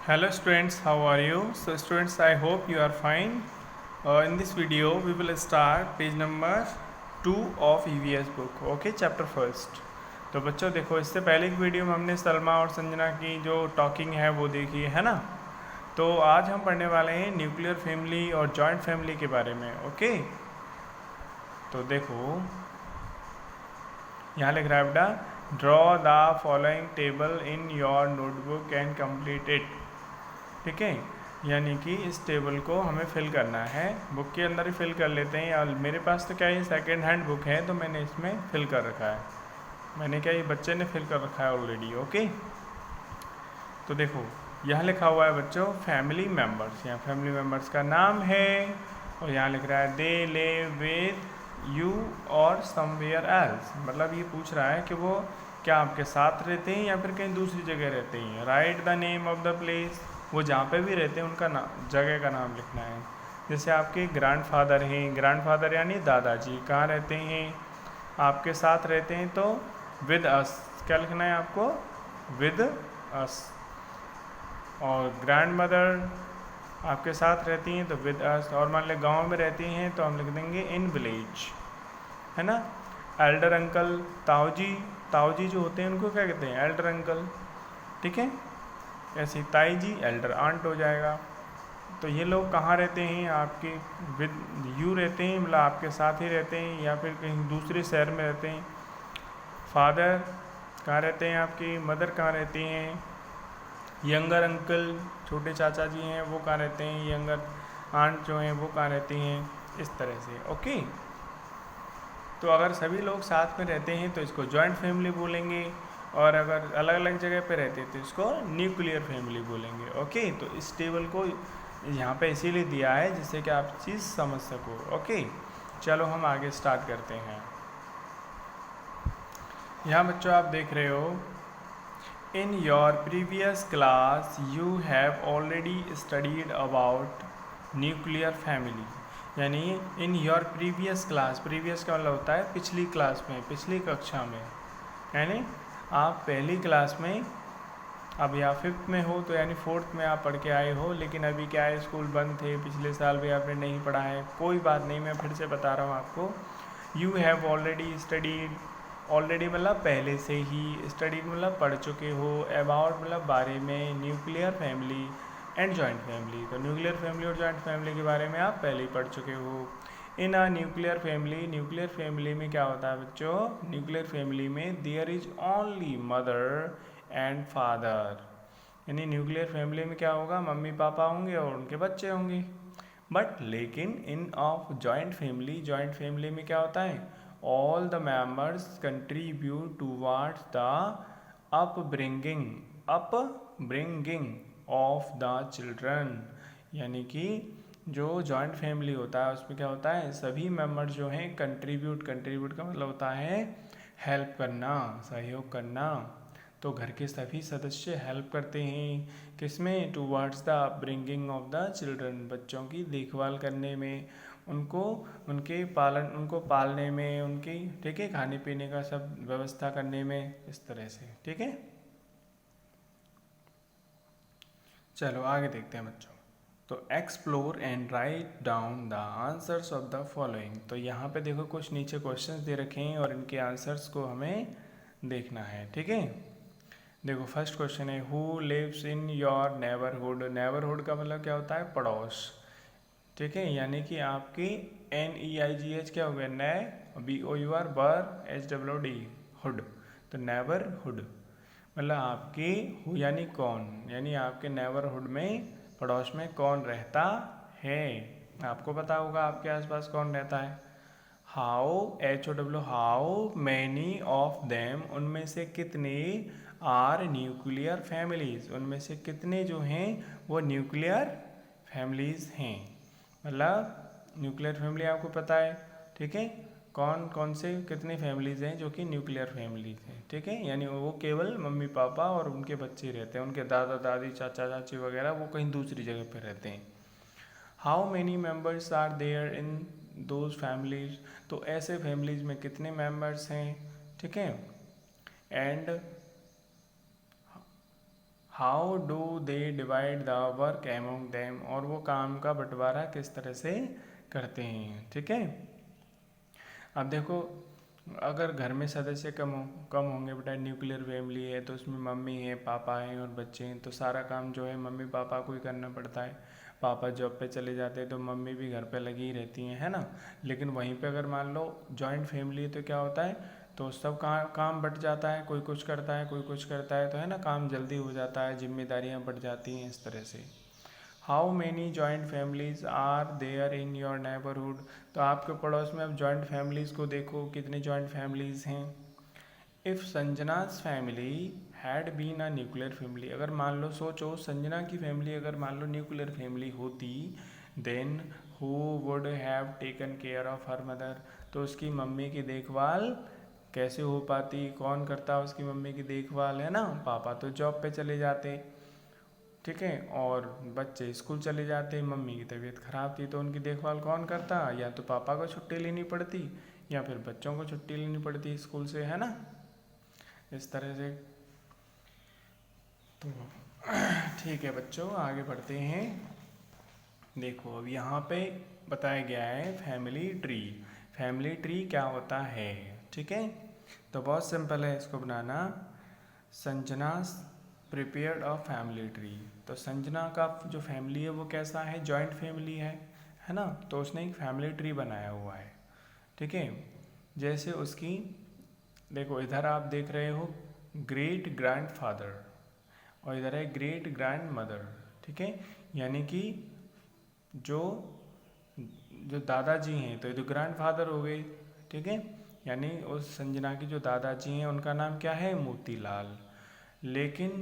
Hello students, how are you? So students, I hope you are fine. In this video, we will start page number 2 of EVS book. Okay, chapter first. तो बच्चों देखो, इससे पहले की video में हमने सलमा और संजना की जो टॉकिंग है वो देखी है ना। तो आज हम पढ़ने वाले हैं न्यूक्लियर फैमिली और जॉइंट फैमिली के बारे में। ओके, तो देखो यहाँ लिख रहा है बेटा, draw the following table in your notebook and complete it. ठीक है, यानी कि इस टेबल को हमें फिल करना है, बुक के अंदर ही फिल कर लेते हैं। और मेरे पास तो क्या ये सेकेंड हैंड बुक है, तो मैंने इसमें फिल कर रखा है। मैंने क्या, ये बच्चे ने फिल कर रखा है ऑलरेडी। ओके, तो देखो यहाँ लिखा हुआ है बच्चों फैमिली मेम्बर्स। यहाँ फैमिली मेम्बर्स का नाम है और यहाँ लिख रहा है दे लिव विद यू और समवेयर एल्स। मतलब ये पूछ रहा है कि वो क्या आपके साथ रहते हैं या फिर कहीं दूसरी जगह रहते हैं। Right the name of the place, वो जहाँ पे भी रहते हैं उनका नाम, जगह का नाम लिखना है। जैसे आपके ग्रैंडफादर हैं, ग्रैंडफादर यानी दादाजी कहाँ रहते हैं, आपके साथ रहते हैं तो विद अस क्या लिखना है आपको, विद अस। और ग्रैंड मदर आपके साथ रहती हैं तो विद अस। और मान लें गाँव में रहती हैं तो हम लिख देंगे इन विलेज, है ना। एल्डर अंकल, ताऊ जी जो होते हैं उनको क्या कहते हैं, एल्डर अंकल। ठीक है, ऐसे ताई जी एल्डर आंट हो जाएगा। तो ये लोग कहाँ रहते हैं, आपके विद यू रहते हैं, मतलब आपके साथ ही रहते हैं या फिर कहीं दूसरे शहर में रहते हैं। फादर कहाँ रहते हैं, आपकी मदर कहाँ रहती हैं। यंगर अंकल छोटे चाचा जी हैं वो कहाँ रहते हैं, यंगर आंट जो हैं वो कहाँ रहती हैं, इस तरह से। ओके, तो अगर सभी लोग साथ में रहते हैं तो इसको जॉइंट फैमिली बोलेंगे, और अगर अलग अलग जगह पे रहते हैं तो इसको न्यूक्लियर फैमिली बोलेंगे। ओके, तो इस टेबल को यहाँ पे इसीलिए दिया है जिससे कि आप चीज़ समझ सको। ओके, चलो हम आगे स्टार्ट करते हैं। यहाँ बच्चों आप देख रहे हो, in your previous class you have already studied about nuclear family. यानी in your previous class, previous का मतलब होता है पिछली क्लास में, पिछली कक्षा में। यानी आप पहली क्लास में, अब या फिफ्थ में हो तो यानी फोर्थ में आप पढ़ के आए हो, लेकिन अभी क्या है स्कूल बंद थे, पिछले साल भी आपने नहीं पढ़ा है, कोई बात नहीं, मैं फिर से बता रहा हूँ आपको। You have already studied, already मतलब पहले से ही, स्टडीड मतलब पढ़ चुके हो, अबाउट मतलब बारे में, nuclear family and joint family. तो न्यूक्लियर फैमिली और जॉइंट फैमिली के बारे में आप पहले ही पढ़ चुके हो। In a nuclear family, nuclear family में क्या होता है बच्चों, न्यूक्लियर फैमिली में there is only mother and father. यानी न्यूक्लियर फैमिली में क्या होगा, मम्मी पापा होंगे और उनके बच्चे होंगे। बट लेकिन in of joint family, joint family में क्या होता है, all the members contribute towards the upbringing of the children. यानी कि जो जॉइंट फैमिली होता है उसमें क्या होता है, सभी मेंबर्स जो हैं कंट्रीब्यूट का मतलब होता है हेल्प करना, सहयोग करना। तो घर के सभी सदस्य हेल्प करते हैं किसमें, towards the upbringing of the children, बच्चों की देखभाल करने में, उनको उनको पालने में, उनकी ठीक है खाने पीने का सब व्यवस्था करने में, इस तरह से। ठीक है, चलो आगे देखते हैं बच्चों। तो explore and write down the answers of the following. तो यहाँ पे देखो कुछ नीचे क्वेश्चंस दे रखे हैं और इनके आंसर्स को हमें देखना है। ठीक है, देखो फर्स्ट क्वेश्चन है, who lives in your neighbourhood. Neighbourhood का मतलब क्या होता है, पड़ोस। ठीक है, यानी कि आपकी NEIGH क्या हो गया, नै, BOUR, बर, HOOD, हुड। तो नेबरहुड मतलब आपकी हु यानी कौन, यानी आपके नेबरहुड में, पड़ोस में कौन रहता है। आपको पता होगा आपके आसपास कौन रहता है। How, HOW, how many of them, उनमें से कितने, आर न्यूक्लियर फैमिलीज, उनमें से कितने जो हैं वो न्यूक्लियर फैमिलीज हैं। मतलब न्यूक्लियर फैमिली आपको पता है। ठीक है, कौन कौन से कितने फैमिलीज हैं जो कि न्यूक्लियर फैमिलीज हैं। ठीक है, यानी वो केवल मम्मी पापा और उनके बच्चे रहते हैं, उनके दादा दादी चाचा चाची वगैरह वो कहीं दूसरी जगह पर रहते हैं। How many members are there in those families, तो ऐसे फैमिलीज में कितने मेम्बर्स हैं। ठीक है, and how do they divide the work among them, और वो काम का बंटवारा किस तरह से करते हैं, ठीक है। अब देखो, अगर घर में सदस्य कम होंगे बेटा, न्यूक्लियर फैमिली है तो उसमें मम्मी है, पापा हैं और बच्चे हैं, तो सारा काम जो है मम्मी पापा को ही करना पड़ता है। पापा जॉब पे चले जाते हैं तो मम्मी भी घर पे लगी ही रहती हैं, है ना। लेकिन वहीं पे अगर मान लो जॉइंट फैमिली है तो क्या होता है, तो सब काम बट जाता है, कोई कुछ करता है कोई कुछ करता है, तो है ना, काम जल्दी हो जाता है, जिम्मेदारियाँ बढ़ जाती हैं इस तरह से। How many joint families are there in your neighbourhood, तो आपके पड़ोस में अब जॉइंट फैमिलीज़ को देखो, कितनी जॉइंट फैमिलीज़ हैं। If Sanjana's family had been a nuclear family, अगर मान लो सोचो संजना की फैमिली अगर मान लो न्यूक्लियर फैमिली होती, then who would have taken care of her mother, तो उसकी मम्मी की देखभाल कैसे हो पाती, कौन करता उसकी मम्मी की देखभाल, है ना। पापा तो जॉब पे चले जाते, ठीक है, और बच्चे स्कूल चले जाते, मम्मी की तबीयत ख़राब थी तो उनकी देखभाल कौन करता, या तो पापा को छुट्टी लेनी पड़ती या फिर बच्चों को छुट्टी लेनी पड़ती स्कूल से, है ना, इस तरह से। तो ठीक है बच्चों, आगे बढ़ते हैं। देखो अब यहाँ पे बताया गया है फैमिली ट्री। फैमिली ट्री क्या होता है, ठीक है, तो बहुत सिंपल है इसको बनाना। Sanjana prepared a family tree, तो संजना का जो फैमिली है वो कैसा है, जॉइंट फैमिली है ना, तो उसने एक फैमिली ट्री बनाया हुआ है, ठीक है। जैसे उसकी देखो, इधर आप देख रहे हो ग्रेट ग्रैंड फादर और इधर है ग्रेट ग्रैंड मदर, ठीक है, यानी कि जो जो दादाजी हैं तो ये तो ग्रैंड फादर हो गए, ठीक है, यानी उस संजना की जो दादाजी हैं उनका नाम क्या है, मोतीलाल। लेकिन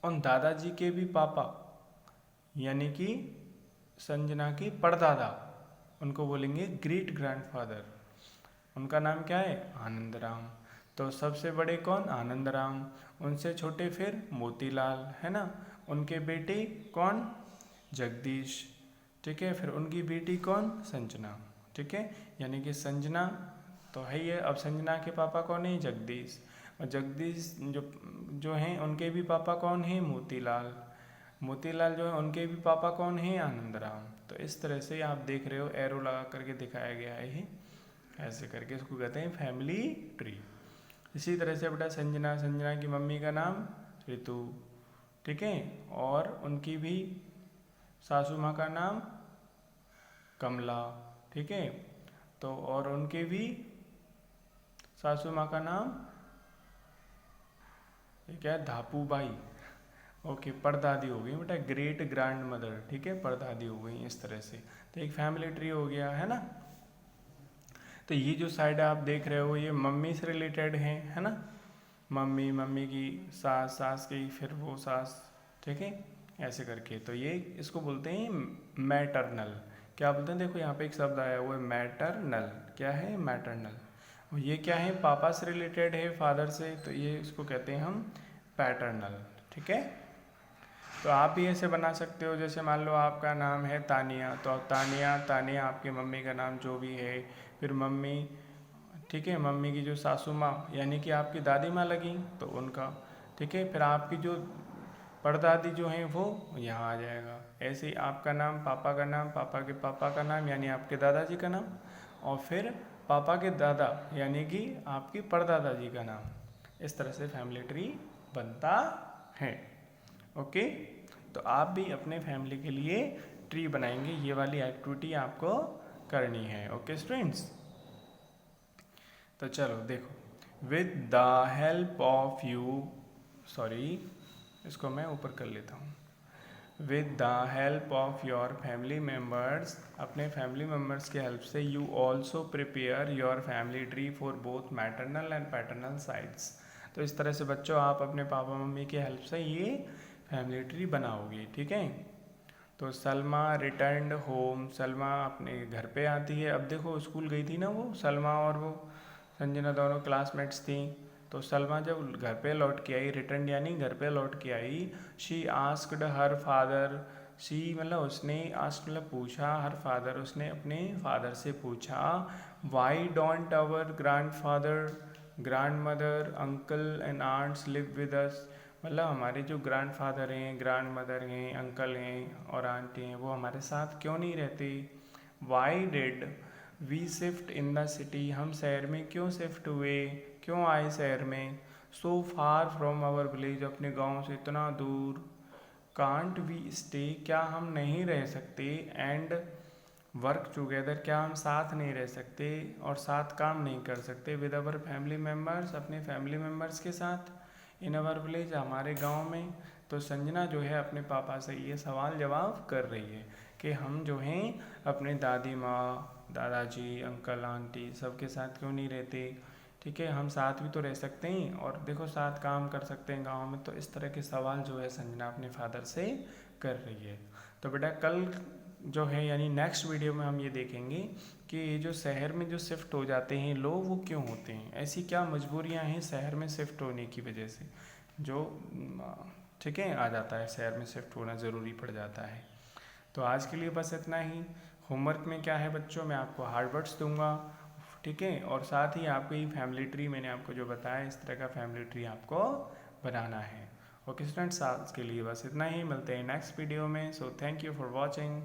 उन दादाजी के भी पापा यानी कि संजना की परदादा, उनको बोलेंगे ग्रेट ग्रैंडफादर, उनका नाम क्या है, आनंद राम। तो सबसे बड़े कौन, आनंद राम, उनसे छोटे फिर मोतीलाल, है ना। उनके बेटे कौन, जगदीश, ठीक है, फिर उनकी बेटी कौन, संजना, ठीक है, यानी कि संजना तो है ही है। अब संजना के पापा कौन है, जगदीश, और जगदीश जो जो हैं उनके भी पापा कौन हैं, मोतीलाल। मोतीलाल जो है उनके भी पापा कौन हैं, आनंद राम। तो इस तरह से आप देख रहे हो एरो लगा करके दिखाया गया है, ये ऐसे करके इसको कहते हैं फैमिली ट्री। इसी तरह से बेटा संजना की मम्मी का नाम ऋतु, ठीक है, और उनकी भी सासू माँ का नाम कमला, ठीक है, तो और उनके भी सासू माँ का नाम ये क्या है, धापूबाई, ओके, परदादी हो गई बेटा, ग्रेट ग्रैंड मदर, ठीक है, परदादी हो गई इस तरह से। तो एक फैमिली ट्री हो गया, है ना। तो ये जो साइड आप देख रहे हो ये मम्मी से रिलेटेड है ना, मम्मी की सास की फिर वो सास, ठीक है, ऐसे करके। तो ये इसको बोलते हैं मैटरनल, क्या बोलते हैं, देखो यहाँ पे एक शब्द आया हुआ है मैटरनल, क्या है, मैटरनल। और ये क्या है, पापा से रिलेटेड है, फादर से, तो ये इसको कहते हैं हम पैटर्नल, ठीक है। तो आप भी ऐसे बना सकते हो, जैसे मान लो आपका नाम है तानिया, तो तानिया आपकी मम्मी का नाम जो भी है, फिर मम्मी, ठीक है, मम्मी की जो सासू माँ यानी कि आपकी दादी माँ लगी तो उनका, ठीक है, फिर आपकी जो परदादी जो हैं वो यहाँ आ जाएगा। ऐसे ही आपका नाम, पापा का नाम, पापा के पापा का नाम यानी आपके दादाजी का नाम, और फिर पापा के दादा यानी कि आपकी परदादा जी का नाम। इस तरह से फैमिली ट्री बनता है, ओके। तो आप भी अपने फैमिली के लिए ट्री बनाएंगे, ये वाली एक्टिविटी आपको करनी है, ओके स्टूडेंट्स। तो चलो देखो, with the help of you, sorry इसको मैं ऊपर कर लेता हूँ, with the help of your family members, अपने फैमिली मेम्बर्स के हेल्प से, you also prepare your family tree for both maternal and paternal sides. तो इस तरह से बच्चों आप अपने पापा मम्मी के हेल्प से ये फैमिली ट्री बनाओगे, ठीक है। तो सलमा रिटर्न्ड होम, सलमा अपने घर पे आती है। अब देखो स्कूल गई थी ना वो सलमा, और वो संजना दोनों क्लासमेट्स थी। तो सलमा जब घर पे लौट के आई, रिटर्न यानी घर पे लौट के आई, she asked her father, she मतलब उसने, आस्क्ड मतलब पूछा, हर फादर उसने अपने फादर से पूछा, why don't our grandfather, grandmother, uncle and aunts live with us, मतलब हमारे जो ग्रैंडफादर हैं, ग्रैंड मदर हैं, अंकल हैं और आंटी हैं, वो हमारे साथ क्यों नहीं रहते? Why did we shift in the city, हम शहर में क्यों शिफ्ट हुए, क्यों आए शहर में? सो फार फ्रॉम आवर विलेज, अपने गांव से इतना दूर। कांट वी स्टे, क्या हम नहीं रह सकते? एंड वर्क टुगेदर, क्या हम साथ नहीं रह सकते और साथ काम नहीं कर सकते? विद अवर फैमिली मेम्बर्स, अपने फैमिली मेम्बर्स के साथ। इन अवर विलेज, हमारे गांव में। तो संजना जो है अपने पापा से ये सवाल जवाब कर रही है कि हम जो हैं अपने दादी माँ, दादाजी, अंकल, आंटी सबके साथ क्यों नहीं रहते? ठीक है, हम साथ भी तो रह सकते हैं और देखो साथ काम कर सकते हैं गांव में। तो इस तरह के सवाल जो है संजना अपने फादर से कर रही है। तो बेटा कल जो है यानी नेक्स्ट वीडियो में हम ये देखेंगे कि ये जो शहर में जो शिफ्ट हो जाते हैं लोग, वो क्यों होते हैं, ऐसी क्या मजबूरियां हैं शहर में शिफ्ट होने की वजह से जो ठीक है आ जाता है, शहर में शिफ्ट होना ज़रूरी पड़ जाता है। तो आज के लिए बस इतना ही। होमवर्क में क्या है बच्चों, मैं आपको हार्ड वर्ड्स दूंगा, ठीक है, और साथ ही आपको ये फैमिली ट्री मैंने आपको जो बताया इस तरह का फैमिली ट्री आपको बनाना है। ओके स्टूडेंट्स, आज के लिए बस इतना ही, मिलते हैं नेक्स्ट वीडियो में। So thank you for watching.